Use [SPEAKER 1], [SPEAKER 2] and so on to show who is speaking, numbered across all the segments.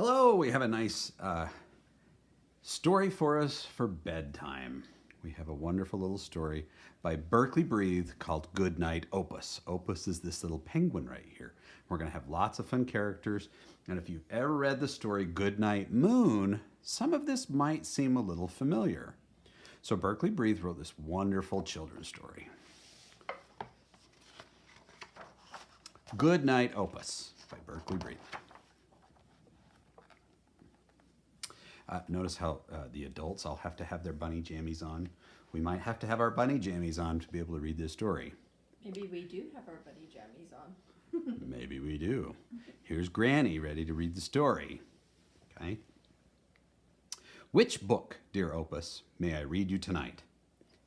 [SPEAKER 1] Hello, we have a nice story for us for bedtime. We have a wonderful little story by Berkeley Breathe called Goodnight Opus. Opus is this little penguin right here. We're going to have lots of fun characters. And if you've ever read the story Goodnight Moon, some of this might seem a little familiar. So Berkeley Breathe wrote this wonderful children's story. Goodnight Opus by Berkeley Breathe. Notice how the adults all have to have their bunny jammies on. We might have to have our bunny jammies on to be able to read this story.
[SPEAKER 2] Maybe we do have our bunny jammies on.
[SPEAKER 1] Maybe we do. Here's Granny ready to read the story. Okay. Which book, dear Opus, may I read you tonight?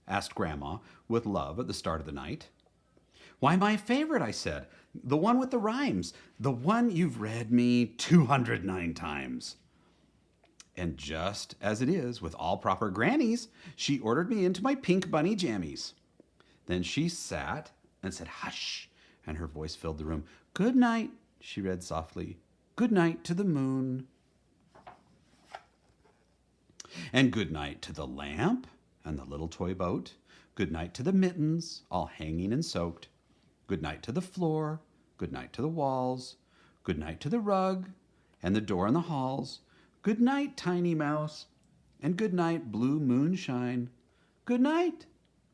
[SPEAKER 1] Asked Grandma with love at the start of the night. Why, my favorite, I said. The one with the rhymes. The one you've read me 209 times. And just as it is with all proper grannies, she ordered me into my pink bunny jammies. Then she sat and said, hush, and her voice filled the room. Good night, she read softly. Good night to the moon. And good night to the lamp and the little toy boat. Good night to the mittens, all hanging and soaked. Good night to the floor. Good night to the walls. Good night to the rug and the door in the halls. Good night, tiny mouse, and good night, blue moonshine. Good night,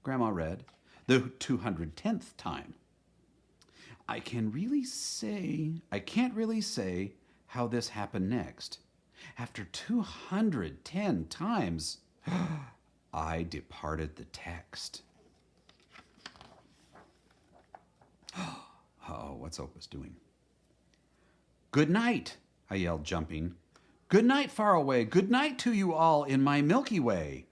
[SPEAKER 1] Grandma read, the 210th time. I can't really say how this happened next. After 210 times, I departed the text. Uh-oh, what's Opus doing? Good night, I yelled, jumping. Good night, far away. Good night to you all in my Milky Way.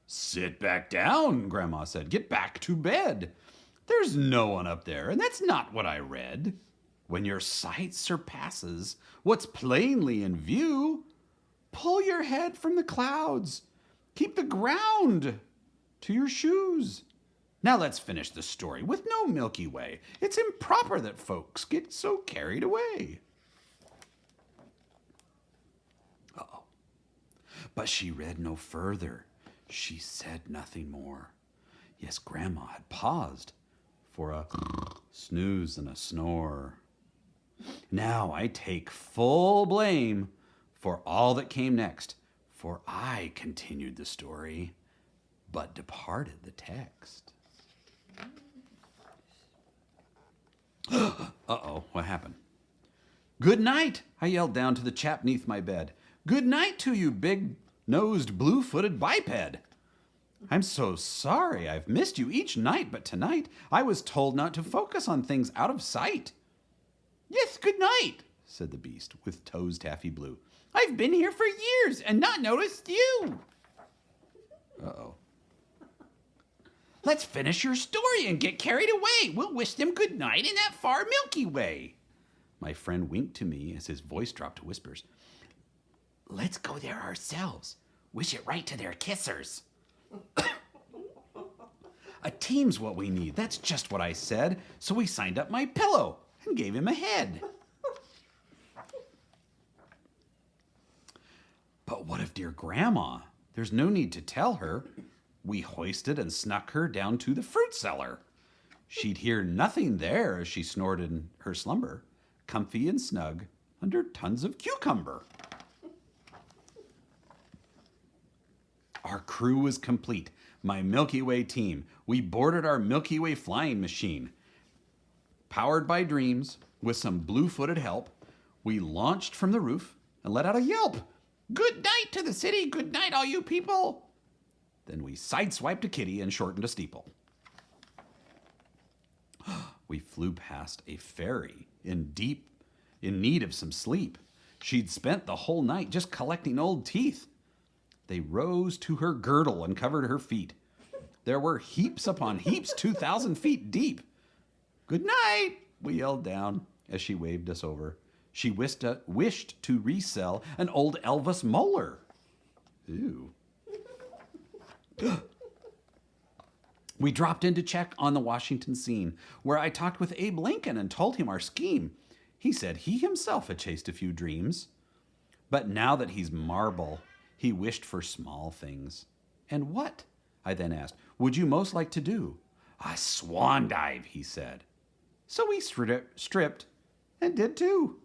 [SPEAKER 1] Sit back down, Grandma said. Get back to bed. There's no one up there, and that's not what I read. When your sight surpasses what's plainly in view, pull your head from the clouds. Keep the ground to your shoes. Now let's finish the story with no Milky Way. It's improper that folks get so carried away. But she read no further. She said nothing more. Yes, Grandma had paused for a snooze and a snore. Now I take full blame for all that came next, for I continued the story, but departed the text. Uh-oh, what happened? Good night, I yelled down to the chap neath my bed. Good night to you, big-nosed, blue-footed biped. I'm so sorry I've missed you each night, but tonight I was told not to focus on things out of sight. Yes, good night, said the beast with toes taffy blue. I've been here for years and not noticed you. Uh-oh. Let's finish your story and get carried away. We'll wish them good night in that far Milky Way. My friend winked to me as his voice dropped to whispers. Let's go there ourselves. Wish it right to their kissers. A team's what we need. That's just what I said. So we signed up my pillow and gave him a head. But what of dear Grandma? There's no need to tell her. We hoisted and snuck her down to the fruit cellar. She'd hear nothing there as she snored in her slumber, comfy and snug under tons of cucumber. Our crew was complete, my Milky Way team. We boarded our Milky Way flying machine. Powered by dreams, with some blue-footed help, we launched from the roof and let out a yelp. Good night to the city, good night all you people. Then we sideswiped a kitty and shortened a steeple. We flew past a fairy in need of some sleep. She'd spent the whole night just collecting old teeth. They rose to her girdle and covered her feet. There were heaps upon heaps, 2,000 feet deep. Good night, we yelled down as she waved us over. She wished to resell an old Elvis molar. Ew. We dropped in to check on the Washington scene, where I talked with Abe Lincoln and told him our scheme. He said he himself had chased a few dreams. But now that he's marble, he wished for small things. And what, I then asked, would you most like to do? A swan dive, he said. So we stripped and did too.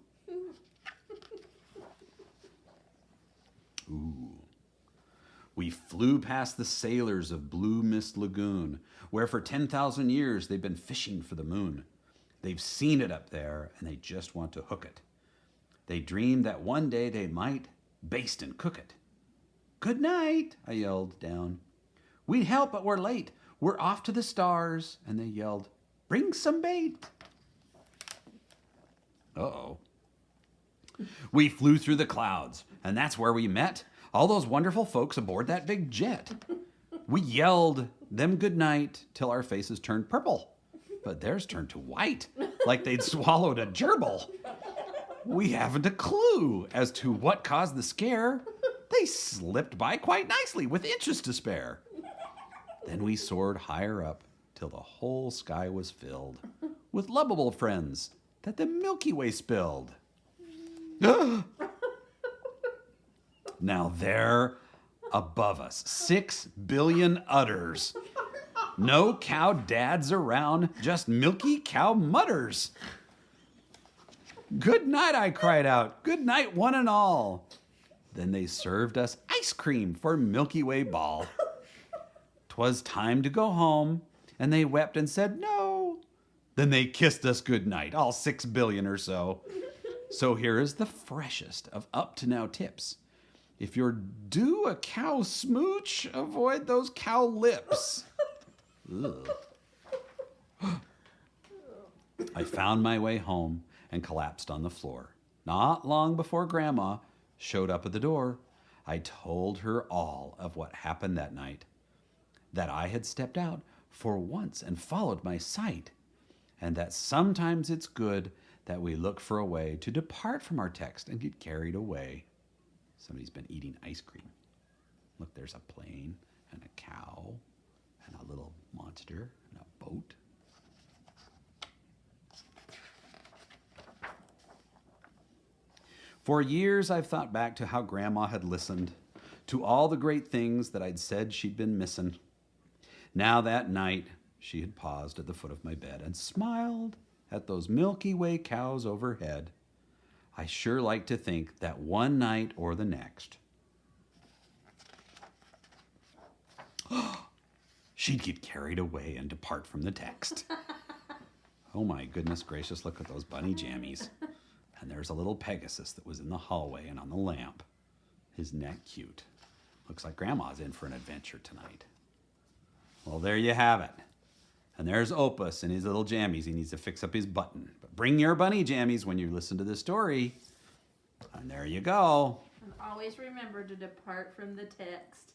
[SPEAKER 1] Ooh. We flew past the sailors of Blue Mist Lagoon, where for 10,000 years they've been fishing for the moon. They've seen it up there, and they just want to hook it. They dreamed that one day they might baste and cook it. Good night, I yelled down. We'd help, but we're late. We're off to the stars. And they yelled, bring some bait. Uh-oh. We flew through the clouds, and that's where we met all those wonderful folks aboard that big jet. We yelled them good night till our faces turned purple, but theirs turned to white, like they'd swallowed a gerbil. We haven't a clue as to what caused the scare. They slipped by quite nicely with inches to spare. Then we soared higher up till the whole sky was filled with lovable friends that the Milky Way spilled. Now there above us, 6 billion udders. No cow dads around, just milky cow mutters. Good night, I cried out. Good night, one and all. Then they served us ice cream for Milky Way ball. 'Twas time to go home, and they wept and said no. Then they kissed us good night, all 6 billion or so. So here is the freshest of up to now tips. If you're due a cow smooch, avoid those cow lips. Ugh. I found my way home and collapsed on the floor. Not long before Grandma showed up at the door, I told her all of what happened that night. That I had stepped out for once and followed my sight. And that sometimes it's good that we look for a way to depart from our text and get carried away. Somebody's been eating ice cream. Look, there's a plane and a cow and a little monster and a boat. For years, I've thought back to how Grandma had listened to all the great things that I'd said she'd been missing. Now that night, she had paused at the foot of my bed and smiled at those Milky Way cows overhead. I sure like to think that one night or the next, she'd get carried away and depart from the text. Oh my goodness gracious, look at those bunny jammies. And there's a little Pegasus that was in the hallway and on the lamp. Isn't that cute? Looks like Grandma's in for an adventure tonight. Well, there you have it. And there's Opus and his little jammies. He needs to fix up his button. But bring your bunny jammies when you listen to the story. And there you go.
[SPEAKER 2] And always remember to depart from the text.